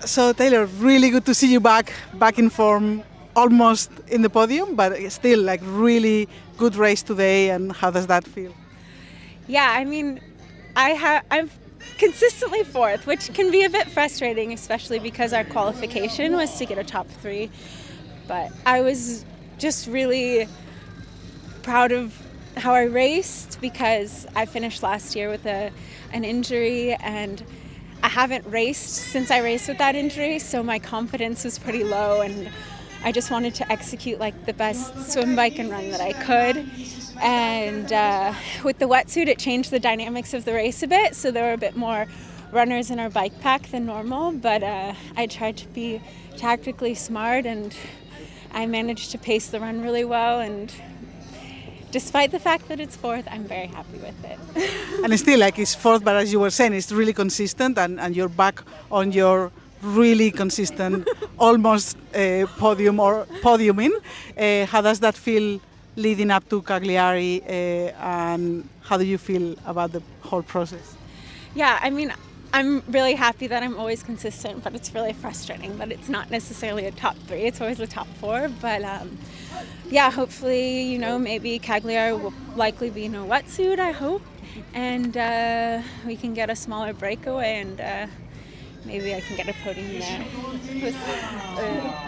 So Taylor, really good to see you back in form, almost in the podium, but still like really good race today. And how does that feel? Yeah, I mean, I'm consistently fourth, which can be a bit frustrating, especially because our qualification was to get a top 3. But I was just really proud of how I raced because I finished last year with an injury, and I haven't raced since I raced with that injury, so my confidence was pretty low, and I just wanted to execute like the best swim, bike, and run that I could. And with the wetsuit, it changed the dynamics of the race a bit, so there were a bit more runners in our bike pack than normal, but I tried to be tactically smart, and I managed to pace the run really well, and despite the fact that it's fourth, I'm very happy with it. And still, like it's fourth, but as you were saying, it's really consistent, and you're back on your really consistent, almost podiuming. How does that feel leading up to Cagliari, and how do you feel about the whole process? Yeah, I mean, I'm really happy that I'm always consistent, but it's really frustrating that it's not necessarily a top 3. It's always a top 4, but yeah, hopefully, maybe Cagliari will likely be no wetsuit, I hope, and we can get a smaller breakaway, and maybe I can get a podium there.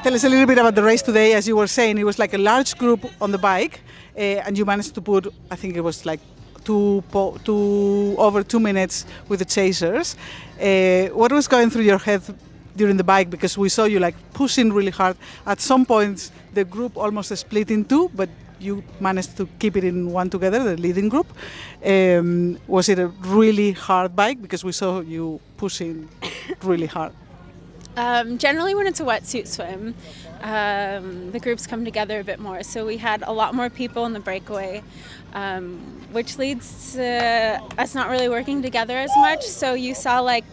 Tell us a little bit about the race today. As you were saying, it was like a large group on the bike, and you managed to put, I think it was like over 2 minutes with the chasers. What was going through your head during the bike? Because we saw you like pushing really hard. At some points, the group almost split in 2, but you managed to keep it in one together, the leading group. Was it a really hard bike? Because we saw you pushing really hard. Generally, when it's a wetsuit swim, the groups come together a bit more. So we had a lot more people in the breakaway, which leads to us not really working together as much. So you saw like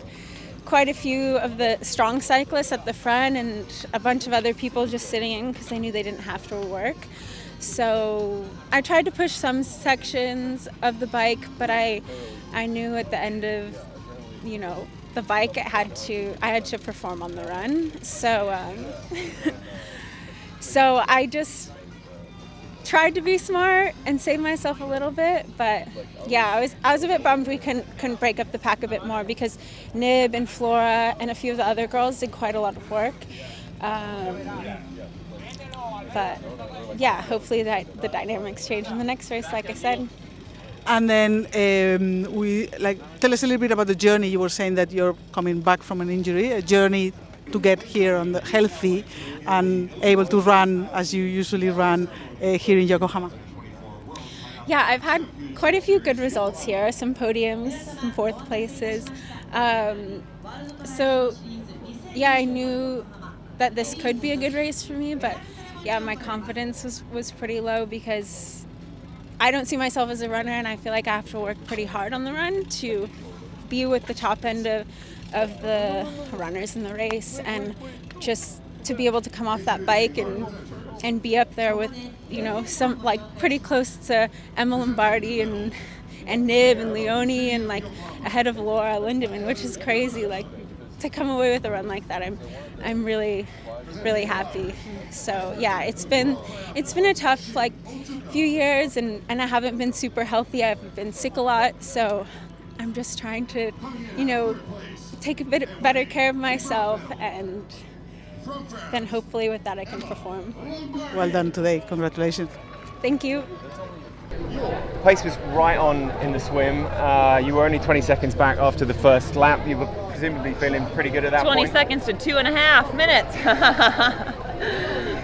quite a few of the strong cyclists at the front and a bunch of other people just sitting in because they knew they didn't have to work. So I tried to push some sections of the bike, but I knew at the end of, the bike, I had to perform on the run. So so I just tried to be smart and save myself a little bit, but yeah, I was a bit bummed we couldn't break up the pack a bit more because Nib and Flora and a few of the other girls did quite a lot of work. But yeah, hopefully that the dynamics change in the next race, like I said. And then tell us a little bit about the journey. You were saying that you're coming back from an injury, a journey to get here on the healthy and able to run as you usually run here in Yokohama. Yeah, I've had quite a few good results here, some podiums, some fourth places. So yeah, I knew that this could be a good race for me, but yeah, my confidence was pretty low because I don't see myself as a runner, and I feel like I have to work pretty hard on the run to be with the top end of the runners in the race, and just to be able to come off that bike and be up there with, some like pretty close to Emma Lombardi and Nib and Leonie and like ahead of Laura Lindemann, which is crazy. Like to come away with a run like that, I'm really, really happy. So yeah, it's been a tough few years, and I haven't been super healthy. I've been sick a lot, so I'm just trying to, take a bit better care of myself, and then hopefully with that I can perform. Well done today. Congratulations. Thank you. Pace was right on in the swim. You were only 20 seconds back after the first lap. You were presumably feeling pretty good at that 20 point. 20 seconds to 2.5 minutes.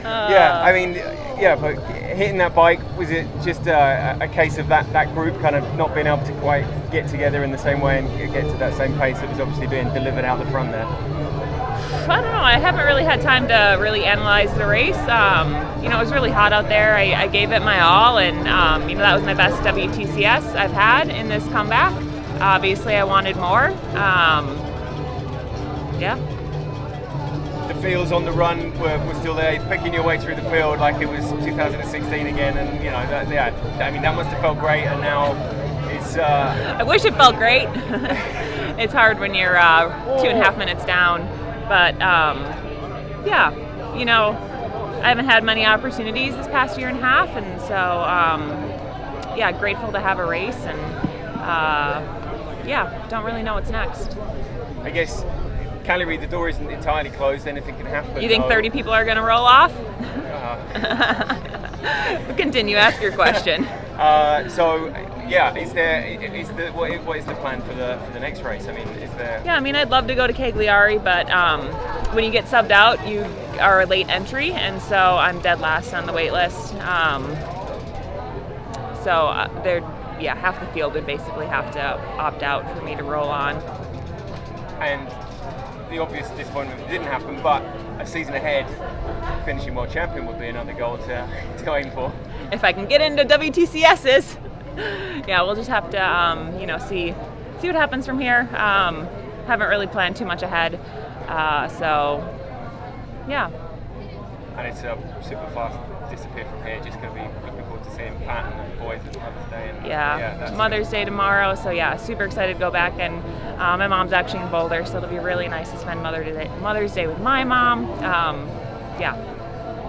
Yeah, I mean, but hitting that bike, was it just a case of that group kind of not being able to quite get together in the same way and get to that same pace that was obviously being delivered out the front there? I don't know. I haven't really had time to really analyze the race. It was really hot out there. I gave it my all, and that was my best WTCS I've had in this comeback. Obviously, I wanted more. Yeah. The feels on the run were still there, picking your way through the field like it was 2016 again, and that must have felt great. And now it's. I wish it felt great. It's hard when you're 2.5 minutes down. But yeah, you know, I haven't had many opportunities this past year and a half, and so yeah, grateful to have a race, and yeah, don't really know what's next. I guess Cagliari, the door isn't entirely closed. Anything can happen. You think 30 people are going to roll off? Continue, ask your question. So yeah, what is the plan for the next race? I mean, is there? Yeah, I mean, I'd love to go to Cagliari, but when you get subbed out, you are a late entry, and so I'm dead last on the wait list. So half the field would basically have to opt out for me to roll on. And the obvious disappointment didn't happen, but a season ahead, finishing world champion would be another goal to aim for. If I can get into WTCS's, yeah, we'll just have to see what happens from here. Haven't really planned too much ahead, so yeah. And it's a super fast disappear from here. Just going to be looking forward to seeing Pat and the boys at Mother's Day. And yeah, Mother's Day tomorrow, so yeah, super excited to go back. And my mom's actually in Boulder, so it'll be really nice to spend Mother's Day with my mom. Yeah,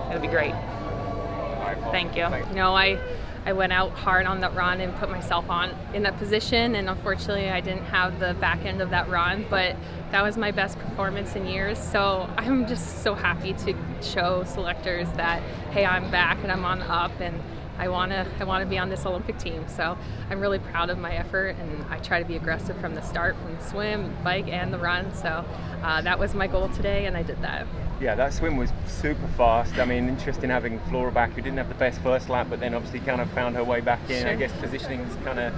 it'll be great. All right, well, thank you. You know, I went out hard on that run and put myself in that position, and unfortunately I didn't have the back end of that run, but that was my best performance in years. So I'm just so happy to show selectors that, hey, I'm back and I'm on the up, and I want to be on this Olympic team. So I'm really proud of my effort, and I try to be aggressive from the start, from the swim, bike, and the run. So that was my goal today, and I did that. Yeah, that swim was super fast. I mean, interesting having Flora back, who didn't have the best first lap, but then obviously kind of found her way back in. Sure. I guess positioning is kind of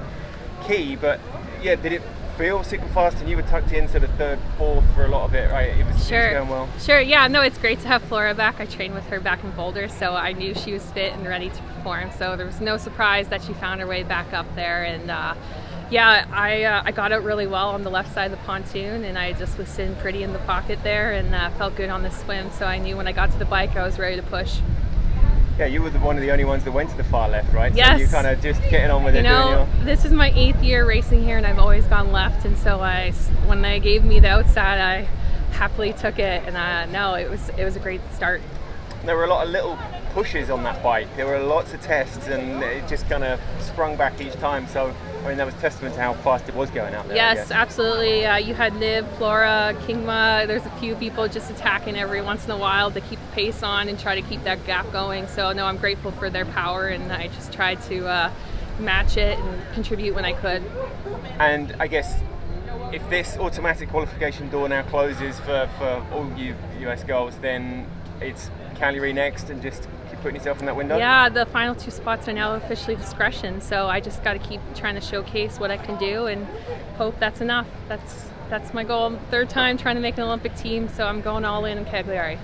key, but yeah, did it feel super fast? And you were tucked in sort of third, fourth for a lot of it, right? It was going well. Sure, yeah, no, it's great to have Flora back. I trained with her back in Boulder, so I knew she was fit and ready to perform. So there was no surprise that she found her way back up there, and yeah, I got out really well on the left side of the pontoon, and I just was sitting pretty in the pocket there, and felt good on the swim. So I knew when I got to the bike, I was ready to push. Yeah, you were one of the only ones that went to the far left, right? Yes. So you kind of just getting on with it. You know, this is my 8th year racing here, and I've always gone left. And so when they gave me the outside, I happily took it. And no, it was a great start. There were a lot of little pushes on that bike. There were lots of tests, and it just kind of sprung back each time. So I mean, that was testament to how fast it was going out there. Yes, absolutely. You had Liv, Flora, Kingma. There's a few people just attacking every once in a while to keep the pace on and try to keep that gap going. So no, I'm grateful for their power, and I just tried to match it and contribute when I could. And I guess if this automatic qualification door now closes for all you US girls, then it's Cagliari next, and just keep putting yourself in that window? Yeah, the final 2 spots are now officially discretion, so I just got to keep trying to showcase what I can do and hope that's enough. That's my goal. 3rd time trying to make an Olympic team, so I'm going all in Cagliari.